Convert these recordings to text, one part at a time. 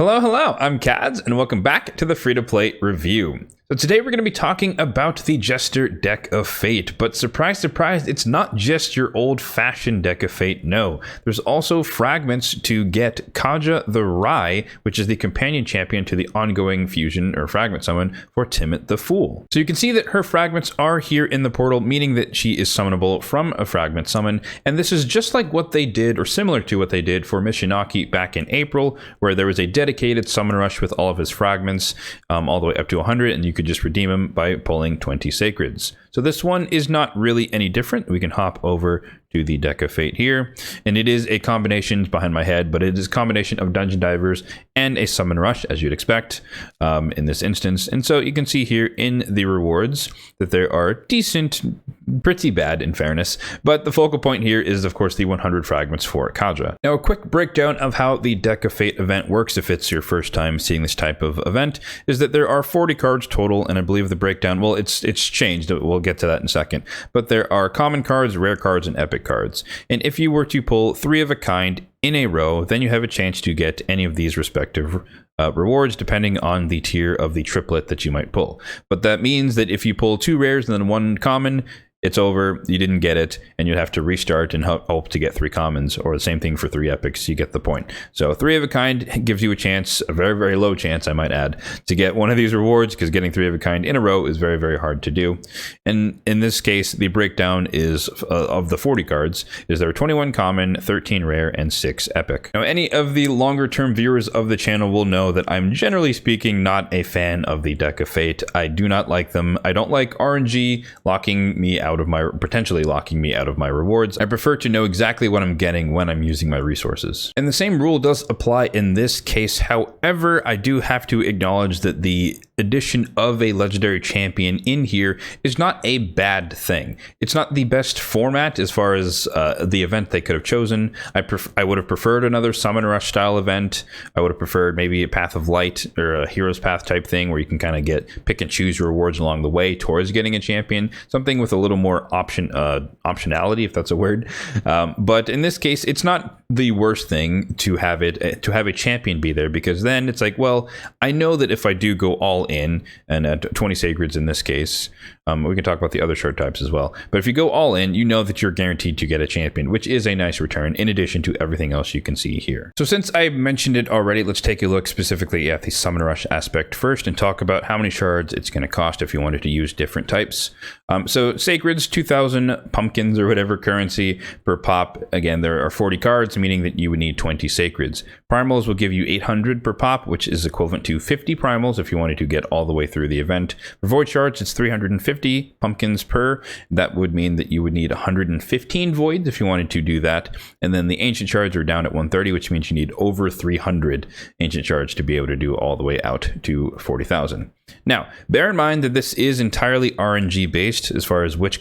Hello, I'm Kads, and welcome back to the free-to-play review. So today we're going to be talking about the Jester Deck of Fate, but surprise, surprise, it's not just your old-fashioned Deck of Fate, no. There's also fragments to get Kaja the Wry, which is the companion champion to the ongoing fusion or fragment summon for Timit the Fool. So you can see that her fragments are here in the portal, meaning that she is summonable from a fragment summon, and this is just like what they did, or similar to what they did for Mishinaki back in April, where there was a dedicated summon rush with all of his fragments, all the way up to 100, and you could just redeem them by pulling 20 sacreds. So this one is not really any different. We can hop over to the Deck of Fate here, and it is a combination behind my head, but it is a combination of Dungeon Divers and a Summon Rush, as you'd expect in this instance. And so you can see here in the rewards that there are decent, pretty bad in fairness, but the focal point here is, of course, the 100 fragments for Kaja. Now, a quick breakdown of how the Deck of Fate event works, if it's your first time seeing this type of event, is that there are 40 cards total, and I believe the breakdown, well, it's changed. We'll get to that in a second, but there are common cards, rare cards, and epic cards. And if you were to pull 3 of a kind in a row, then you have a chance to get any of these respective rewards depending on the tier of the triplet that you might pull. But that means that if you pull 2 rares and then 1 common, it's over, you didn't get it, and you'd have to restart and hope to get 3 commons, or the same thing for 3 epics. You get the point. So 3 of a kind gives you a chance, a very, very low chance, I might add, to get one of these rewards, because getting 3 of a kind in a row is very, very hard to do. And in this case, the breakdown is of the 40 cards, is there are 21 common, 13 rare, and 6 epic. Now, any of the longer term viewers of the channel will know that I'm generally speaking not a fan of the Deck of Fate. I do not like them. I don't like RNG locking me potentially locking me out of my rewards. I prefer to know exactly what I'm getting when I'm using my resources. And the same rule does apply in this case. However, I do have to acknowledge that the addition of a legendary champion in here is not a bad thing. It's not the best format as far as the event they could have chosen. I would have preferred another Summon Rush style event. I would have preferred maybe a Path of Light or a Hero's Path type thing where you can kind of pick and choose your rewards along the way towards getting a champion. Something with a little more optionality, if that's a word. But in this case, it's not the worst thing to have a champion be there, because then it's like, well, I know that if I do go all in, and at 20 sacreds in this case, we can talk about the other shard types as well, but if you go all in, you know that you're guaranteed to get a champion, which is a nice return in addition to everything else you can see here. So since I mentioned it already, let's take a look specifically at the Summon Rush aspect first and talk about how many shards it's going to cost if you wanted to use different types. So sacreds, 2,000 pumpkins or whatever currency per pop. Again, there are 40 cards, meaning that you would need 20 sacreds. Primals will give you 800 per pop, which is equivalent to 50 primals if you wanted to get all the way through the event. For void shards, it's 350 pumpkins per. That would mean that you would need 115 voids if you wanted to do that. And then the ancient shards are down at 130, which means you need over 300 ancient shards to be able to do all the way out to 40,000. Now, bear in mind that this is entirely RNG based as far as which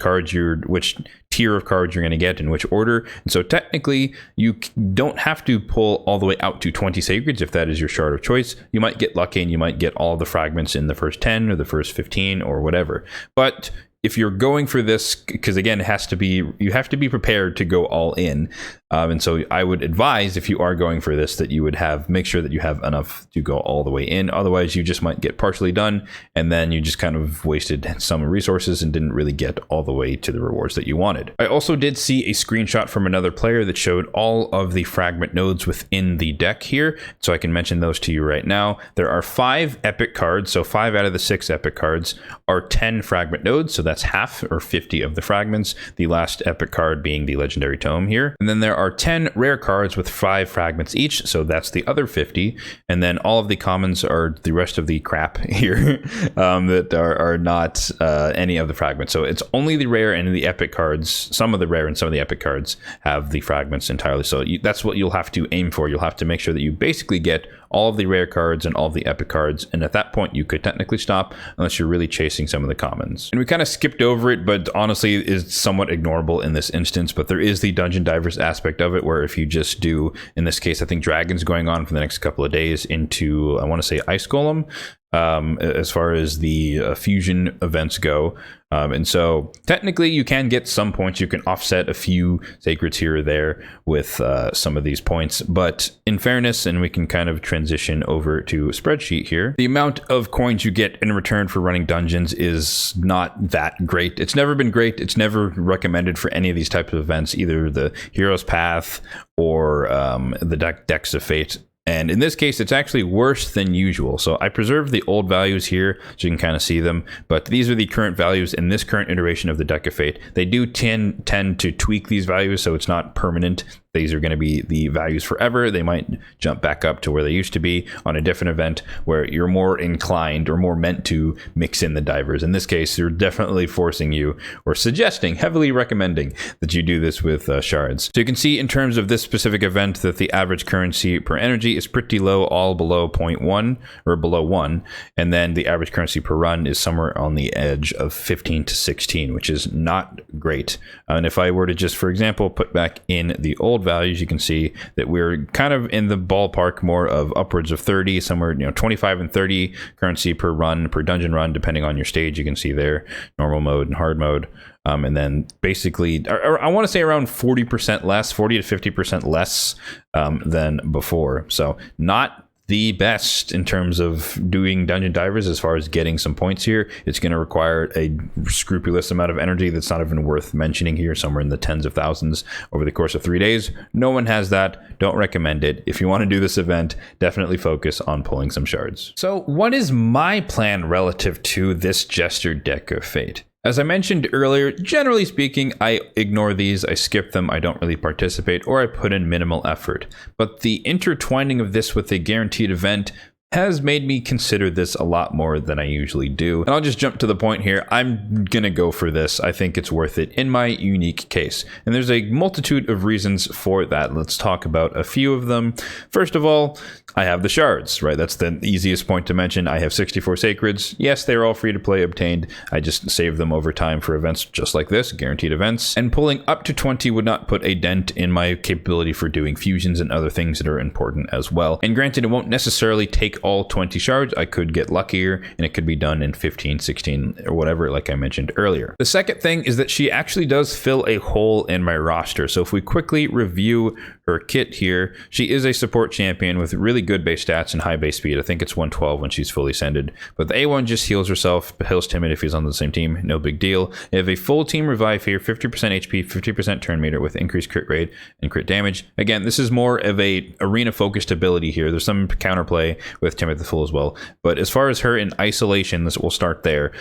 tier of cards you're going to get in which order. And so technically, you don't have to pull all the way out to 20 sacreds if that is your shard of choice. You might get lucky and you might get all the fragments in the first 10 or the first 15 or whatever. But if you're going for this, because again, you have to be prepared to go all in. And so I would advise, if you are going for this, that you would make sure that you have enough to go all the way in. Otherwise, you just might get partially done, and then you just kind of wasted some resources and didn't really get all the way to the rewards that you wanted. I also did see a screenshot from another player that showed all of the fragment nodes within the deck here, so I can mention those to you right now. There are 5 epic cards, so 5 out of the 6 epic cards are 10 fragment nodes, so that's half or 50 of the fragments, the last epic card being the legendary tome here. And then there are 10 rare cards with 5 fragments each, so that's the other 50. And then all of the commons are the rest of the crap here that are not any of the fragments. So it's only the rare and the epic cards. Some of the rare and some of the epic cards have the fragments entirely. So that's what you'll have to aim for. You'll have to make sure that you basically get all of the rare cards and all of the epic cards, and at that point you could technically stop unless you're really chasing some of the commons. And we kind of skipped over it, but honestly is somewhat ignorable in this instance. But there is the Dungeon Divers aspect of it, where if you just do, in this case, I think Dragon's going on for the next couple of days into, I want to say, Ice Golem, as far as the fusion events go. And so technically you can get some points. You can offset a few sacreds here or there with some of these points. But in fairness, and we can kind of transition over to a spreadsheet here, the amount of coins you get in return for running dungeons is not that great. It's never been great. It's never recommended for any of these types of events, either the Hero's Path or the Decks of Fate. And in this case, it's actually worse than usual. So I preserved the old values here so you can kind of see them. But these are the current values in this current iteration of the Deck of Fate. They do tend to tweak these values, so it's not permanent. These are going to be the values forever. They might jump back up to where they used to be on a different event where you're more inclined or more meant to mix in the divers. In this case, they're definitely forcing you or suggesting, heavily recommending that you do this with shards. So you can see in terms of this specific event that the average currency per energy is pretty low, all below 0.1 or below 1. And then the average currency per run is somewhere on the edge of 15 to 16, which is not great. And if I were to just, for example, put back in the old values, you can see that we're kind of in the ballpark more of upwards of 30, somewhere 25 and 30 currency per run, per dungeon run, depending on your stage. You can see there normal mode and hard mode. And then basically, I want to say around 40% less, 40 to 50% less than before. So not the best in terms of doing dungeon divers as far as getting some points here. It's going to require a scrupulous amount of energy that's not even worth mentioning here, somewhere in the tens of thousands over the course of 3 days. No one has that. Don't recommend it. If you want to do this event, definitely focus on pulling some shards. So what is my plan relative to this Jester Deck of Fate? As I mentioned earlier, generally speaking, I ignore these, I skip them, I don't really participate, or I put in minimal effort. But the intertwining of this with a guaranteed event has made me consider this a lot more than I usually do. And I'll just jump to the point here. I'm gonna go for this. I think it's worth it in my unique case. And there's a multitude of reasons for that. Let's talk about a few of them. First of all, I have the shards, right? That's the easiest point to mention. I have 64 sacreds. Yes, they're all free to play obtained. I just save them over time for events just like this, guaranteed events. And pulling up to 20 would not put a dent in my capability for doing fusions and other things that are important as well. And granted, it won't necessarily take all 20 shards. I could get luckier and it could be done in 15, 16 or whatever, like I mentioned earlier. The second thing is that she actually does fill a hole in my roster. So if we quickly review her kit here, she is a support champion with really good base stats and high base speed. I think it's 112 when she's fully ascended. But the A1 just heals herself, heals Timit if he's on the same team, no big deal. You have a full team revive here, 50% HP, 50% turn meter with increased crit rate and crit damage. Again, this is more of a arena focused ability here. There's some counterplay with Timit the Fool as well. But as far as her in isolation, we'll start there.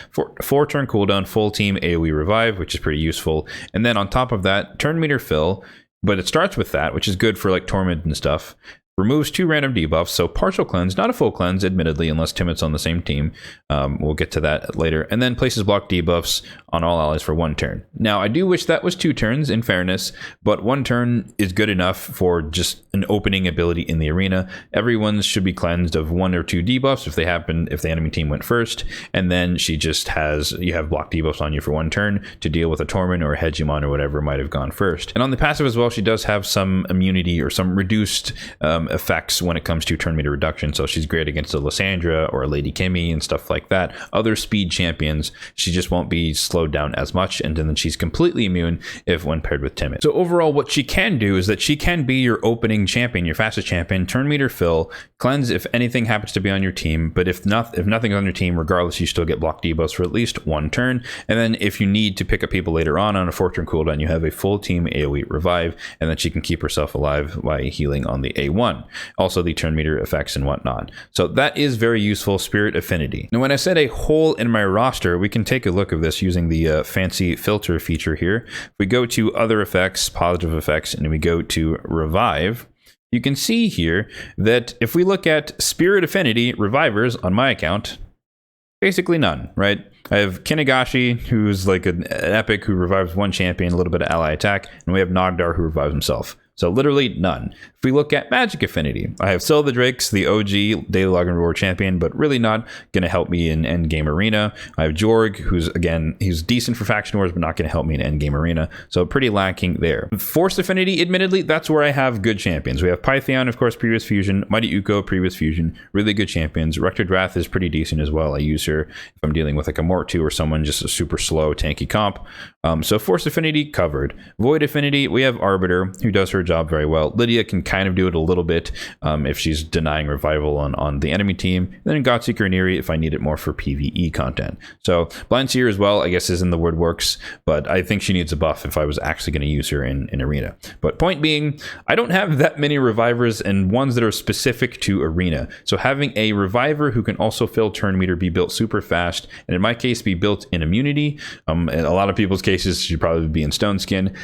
4 turn cooldown, full team AoE revive, which is pretty useful. And then on top of that, turn meter fill. But it starts with that, which is good for like torment and stuff. Removes 2 random debuffs, so partial cleanse, not a full cleanse, admittedly, unless Timit's on the same team. We'll get to that later. And then places block debuffs on all allies for 1 turn. Now, I do wish that was 2 turns, in fairness, but 1 turn is good enough for just an opening ability in the arena. Everyone should be cleansed of 1 or 2 debuffs if the enemy team went first. And then she just you have block debuffs on you for 1 turn to deal with a torment or a hegemon or whatever might have gone first. And on the passive as well, she does have some immunity or some reduced effects when it comes to turn meter reduction. So she's great against a Lysandra or a Lady Kimmy and stuff like that. Other speed champions, she just won't be slowed down as much, and then she's completely immune when paired with Timit. So overall, what she can do is that she can be your opening champion, your fastest champion, turn meter fill, cleanse if anything happens to be on your team, but if nothing's on your team, regardless, you still get block debuffs for at least 1 turn. And then if you need to pick up people later on a 4-turn cooldown, you have a full team AoE revive, and then she can keep herself alive by healing on the A1. Also the turn meter effects and whatnot. So that is very useful. Spirit Affinity. Now, when I said a hole in my roster, we can take a look of this using the fancy filter feature here. If we go to other effects, positive effects, and we go to revive, you can see here that if we look at Spirit Affinity revivers on my account, basically none, right? I have Kinagashi, who's like an epic who revives 1 champion, a little bit of ally attack, and we have Nogdar who revives himself. So literally none. If we look at magic affinity, I have Syl the Drakes, the OG daily login reward champion, but really not going to help me in endgame arena. I have Jorg, who's again, he's decent for faction wars, but not going to help me in endgame arena. So pretty lacking there. Force affinity, admittedly, that's where I have good champions. We have Pythion, of course, previous fusion, Mighty Uko, previous fusion, really good champions. Rectored Wrath is pretty decent as well. I use her if I'm dealing with like a Mort 2 or someone just a super slow tanky comp. So Force affinity covered. Void affinity, we have Arbiter, who does her job very well. Lydia can kind of do it a little bit if she's denying revival on the enemy team. And then Godseeker and Eerie if I need it more for PvE content. So Blind Seer as well, I guess, is in the word works, but I think she needs a buff if I was actually going to use her in arena. But point being, I don't have that many revivers and ones that are specific to arena. So having a reviver who can also fill turn meter, be built super fast, and in my case be built in immunity, in a lot of people's cases should probably be in Stone Skin,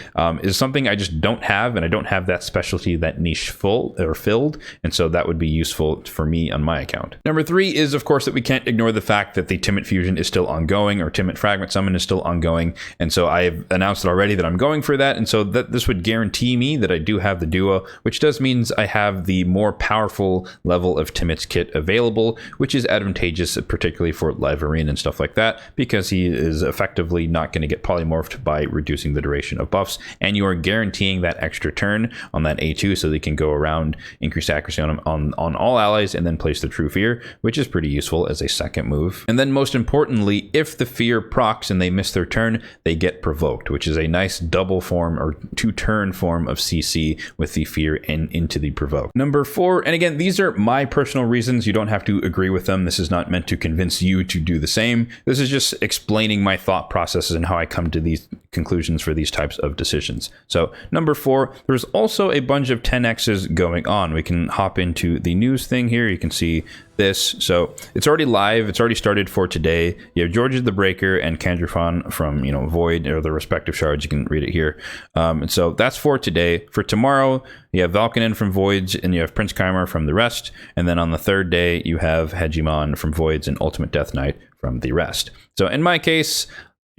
is something I just don't have, and I don't have that specialty, that niche full or filled, and so that would be useful for me on my account. Number 3 is, of course, that we can't ignore the fact that the Timit fusion is still ongoing, or Timit fragment summon is still ongoing, and so I've announced it already that I'm going for that, and so that this would guarantee me that I do have the duo, which does means I have the more powerful level of Timit's kit available, which is advantageous, particularly for live arena and stuff like that, because he is effectively not going to get polymorphed by reducing the duration of buffs, and you are guaranteeing that extra turn on that A2 so they can go around, increase accuracy on all allies, and then place the True Fear, which is pretty useful as a second move. And then most importantly, if the Fear procs and they miss their turn, they get provoked, which is a nice double form or 2-turn form of CC with the Fear and into the provoke. Number 4, and again, these are my personal reasons. You don't have to agree with them. This is not meant to convince you to do the same. This is just explaining my thought processes and how I come to these conclusions for these types of decisions. So number 4, there's also a bunch of 10x's going on. We can hop into the news thing here. You can see this. So it's already live. It's already started for today. You have Georgia the Breaker and Kandrifon from, Void, or the respective shards. You can read it here. And so that's for today. For tomorrow, you have Valkynon from Voids, and you have Prince Kymar from the rest. And then on the third day, you have Hegemon from Voids and Ultimate Death Knight from the rest. So in my case,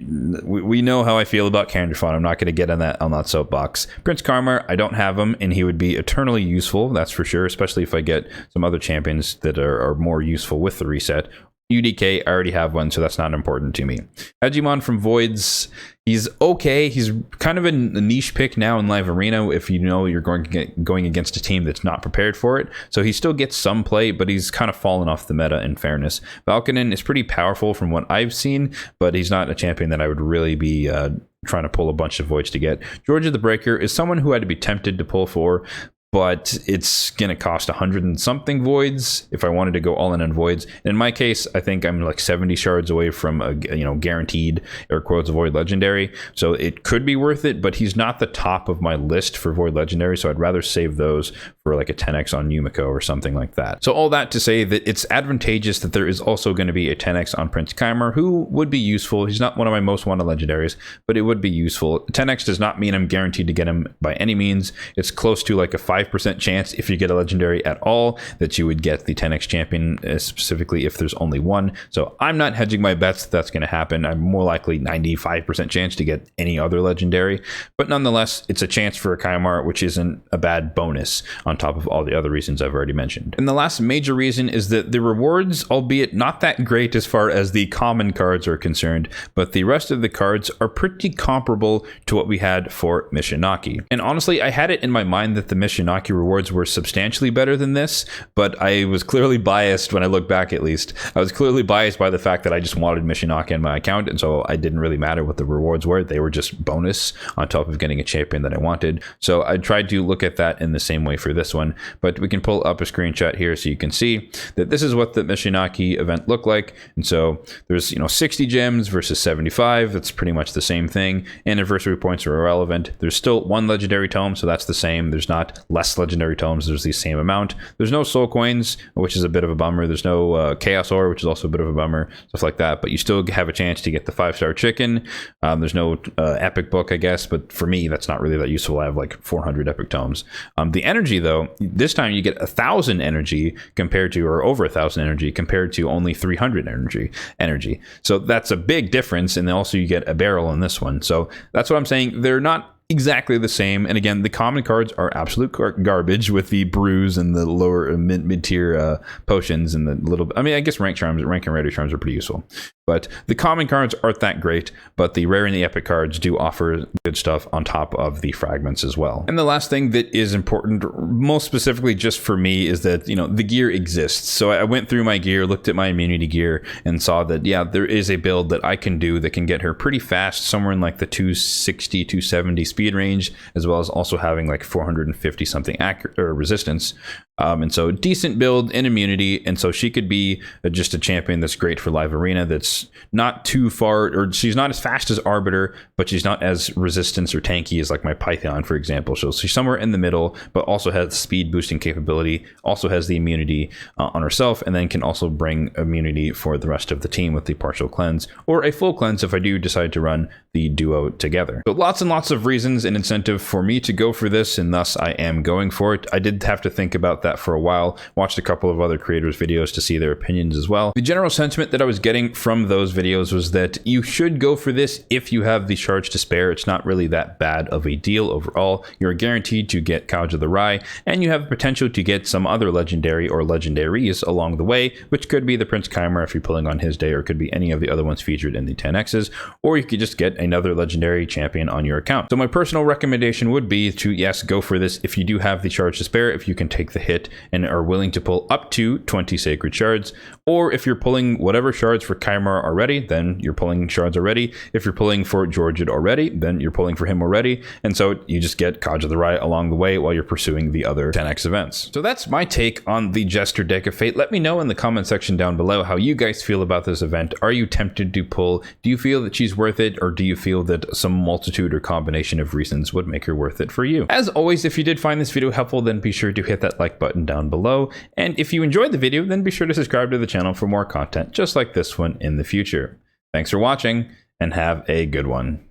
we know how I feel about Kandrifon. I'm not going to get on that soapbox. Prince Kymar, I don't have him, and he would be eternally useful, that's for sure, especially if I get some other champions that are more useful with the reset. UDK, I already have one, so that's not important to me. Hegemon from Voids, he's okay. He's kind of a niche pick now in live arena if you know you're going against a team that's not prepared for it. So he still gets some play, but he's kind of fallen off the meta in fairness. Valkynon is pretty powerful from what I've seen, but he's not a champion that I would really be trying to pull a bunch of Voids to get. Georgia the Breaker is someone who I'd be tempted to pull for, but it's going to cost 100 and something Voids if I wanted to go all in on Voids. In my case, I think I'm like 70 shards away from a guaranteed air quotes Void Legendary, so it could be worth it, but he's not the top of my list for Void Legendary, so I'd rather save those for like a 10x on Yumiko or something like that. So all that to say that it's advantageous that there is also going to be a 10x on Prince Kymar, who would be useful. He's not one of my most wanted legendaries, but it would be useful. 10x does not mean I'm guaranteed to get him by any means. It's close to like a 5% chance if you get a legendary at all that you would get the 10x champion, specifically if there's only one. So I'm not hedging my bets that's going to happen. I'm more likely 95% chance to get any other legendary, but nonetheless, it's a chance for a Kymar, which isn't a bad bonus on top of all the other reasons I've already mentioned. And the last major reason is that the rewards, albeit not that great as far as the common cards are concerned, but the rest of the cards are pretty comparable to what we had for Mishinaki. And honestly, I had it in my mind that the Mishinaki rewards were substantially better than this, but I was clearly biased when I look back, at least. I was clearly biased by the fact that I just wanted Mishinaki in my account, and so I didn't really matter what the rewards were. They were just bonus on top of getting a champion that I wanted. So I tried to look at that in the same way for this one, but we can pull up a screenshot here so you can see that this is what the Mishinaki event looked like. And so there's 60 gems versus 75. That's pretty much the same thing. Anniversary points are irrelevant. There's still one legendary tome, so that's the same. There's not less legendary tomes. There's the same amount. There's no soul coins, which is a bit of a bummer. There's no chaos ore, which is also a bit of a bummer, stuff like that, but you still have a chance to get the 5-star chicken. There's no epic book, I guess, but for me that's not really that useful. I have like 400 epic tomes. The energy though, this time you get 1,000 energy compared to, or over 1,000 energy compared to only 300 energy. So that's a big difference, and then also you get a barrel in this one. So that's what I'm saying. They're not exactly the same. And again, the common cards are absolute garbage with the brews and the lower mid-tier potions and the little, I mean, I guess rank and rarity charms are pretty useful. But the common cards aren't that great, but the rare and the epic cards do offer good stuff on top of the fragments as well. And the last thing that is important, most specifically just for me, is that, you know, the gear exists. So I went through my gear, looked at my immunity gear, and saw that, yeah, there is a build that I can do that can get her pretty fast, somewhere in like the 260, 270 speed range, as well as also having like 450 something accurate or resistance. And so decent build in immunity, and so she could be just a champion that's great for live arena, that's not too far, or she's not as fast as Arbiter, but she's not as resistance or tanky as like my Python, for example. So she's somewhere in the middle, but also has speed boosting capability, also has the immunity on herself, and then can also bring immunity for the rest of the team with the partial cleanse, or a full cleanse if I do decide to run the duo together. So lots and lots of reasons and incentive for me to go for this, and thus I am going for it. I did have to think about that for a while, watched a couple of other creators' videos to see their opinions as well. The general sentiment that I was getting from those videos was that you should go for this if you have the charge to spare. It's not really that bad of a deal overall. You're guaranteed to get Kaja the Wry, and you have the potential to get some other legendary or legendaries along the way, which could be the Prince Chimera if you're pulling on his day, or it could be any of the other ones featured in the 10Xs, or you could just get another legendary champion on your account. So my personal recommendation would be to, yes, go for this if you do have the charge to spare, if you can take the hit and are willing to pull up to 20 sacred shards, or if you're pulling whatever shards for Chimera already, then you're pulling shards already. If you're pulling for Georgid already, then you're pulling for him already, and so you just get Kaja the Wry along the way while you're pursuing the other 10X events. So that's my take on the Jester Deck of Fate. Let me know in the comment section down below how you guys feel about this event. Are you tempted to pull? Do you feel that she's worth it, or do you feel that some multitude or combination of reasons would make her worth it for you? As always, if you did find this video helpful, then be sure to hit that like button down below, and if you enjoyed the video, then be sure to subscribe to the channel for more content just like this one in the future. Thanks for watching, and have a good one.